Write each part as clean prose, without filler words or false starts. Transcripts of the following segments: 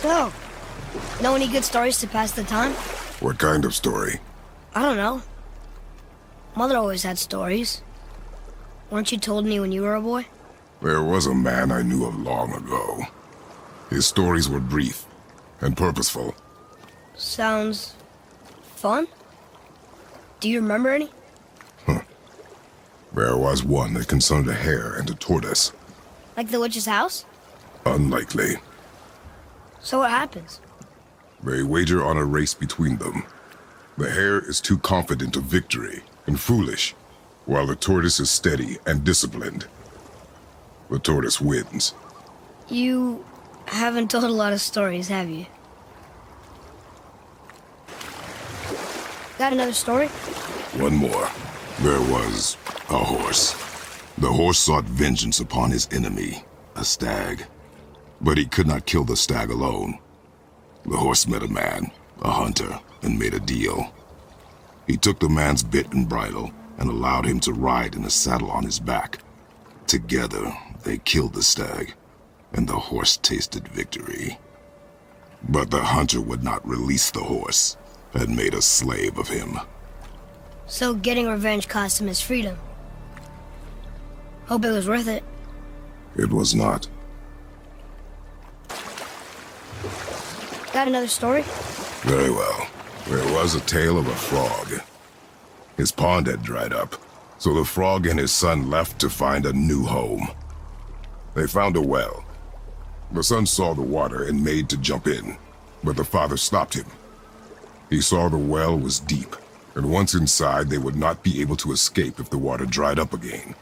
So, know any good stories to pass the time? What kind of story? I don't know. Mother always had stories. Weren't you told any when you were a boy? There was a man I knew of long ago. His stories were brief and purposeful. Sounds fun. Do you remember any? There was one that concerned a hare and a tortoise. Like the witch's house? Unlikely. So what happens? They wager on a race between them. The hare is too confident of victory and foolish, while the tortoise is steady and disciplined. The tortoise wins. You haven't told a lot of stories, have you? Got another story? One more. There was a horse. The horse sought vengeance upon his enemy, a stag. But he could not kill the stag alone. The horse met a man, a hunter, and made a deal. He took the man's bit and bridle and allowed him to ride in a saddle on his back. Together, they killed the stag, and the horse tasted victory. But the hunter would not release the horse and made a slave of him. So getting revenge cost him his freedom. Hope it was worth it. It was not. Got another story? Very well. There was a tale of a frog. His pond had dried up, so the frog and his son left to find a new home. They found a well. The son saw the water and made to jump in, but the father stopped him. He saw the well was deep, and once inside they would not be able to escape if the water dried up again.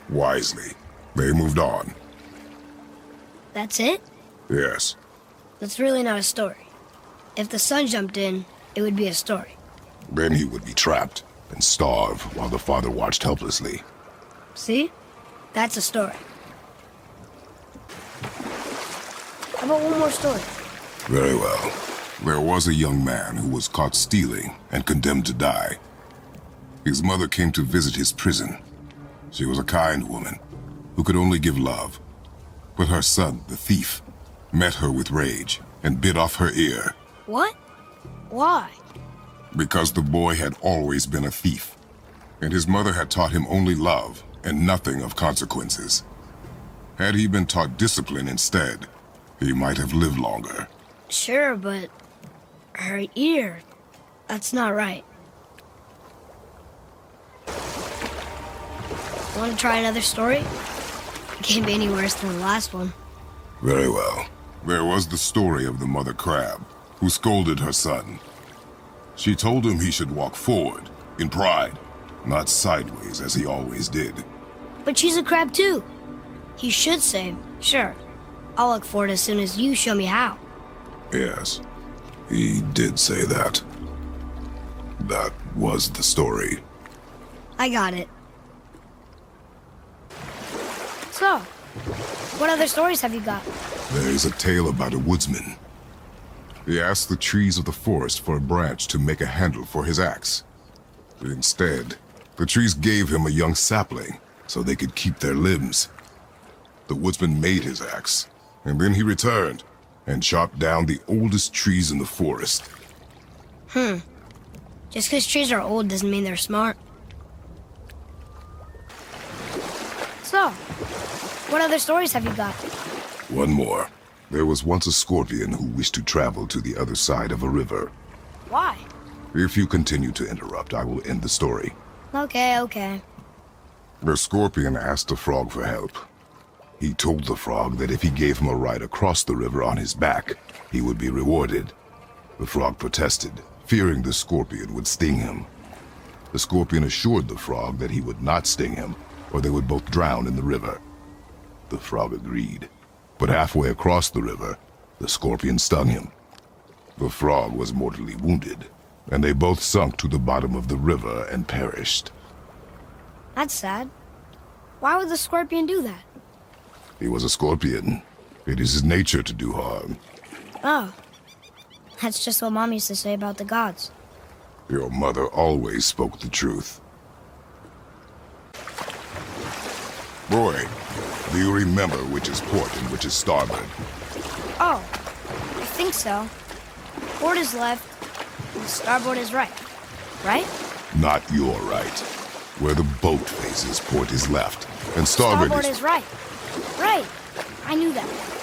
Wisely, they moved on. That's it? Yes. That's really not a story. If the son jumped in, it would be a story. Then he would be trapped and starve while the father watched helplessly. See? That's a story. How about one more story? Very well. There was a young man who was caught stealing and condemned to die. His mother came to visit his prison. She was a kind woman who could only give love. But her son, the thief, met her with rage and bit off her ear. What? Why? Because the boy had always been a thief, and his mother had taught him only love and nothing of consequences. Had he been taught discipline instead, he might have lived longer. Sure, but her ear, that's not right. Want to try another story? It can't be any worse than the last one. Very well. There was the story of the mother crab, who scolded her son. She told him he should walk forward, in pride, not sideways as he always did. But she's a crab too. He should say, sure, I'll look forward as soon as you show me how. Yes, he did say that. That was the story. I got it. So, what other stories have you got? There is a tale about a woodsman. He asked the trees of the forest for a branch to make a handle for his axe. Instead, the trees gave him a young sapling so they could keep their limbs. The woodsman made his axe, and then he returned and chopped down the oldest trees in the forest. Just because trees are old doesn't mean they're smart. So, what other stories have you got? One more. There was once a scorpion who wished to travel to the other side of a river. Why? If you continue to interrupt, I will end the story. Okay. The scorpion asked the frog for help. He told the frog that if he gave him a ride across the river on his back, he would be rewarded. The frog protested, fearing the scorpion would sting him. The scorpion assured the frog that he would not sting him, or they would both drown in the river. The frog agreed, but halfway across the river, the scorpion stung him. The frog was mortally wounded, and they both sunk to the bottom of the river and perished. That's sad. Why would the scorpion do that? He was a scorpion. It is his nature to do harm. Oh. That's just what Mom used to say about the gods. Your mother always spoke the truth. Boy, do you remember which is port and which is starboard? Oh, think so. Port is left, and starboard is right. Right? Not your right. Where the boat faces, port is left, and starboard Starboard is right. Right. I knew that.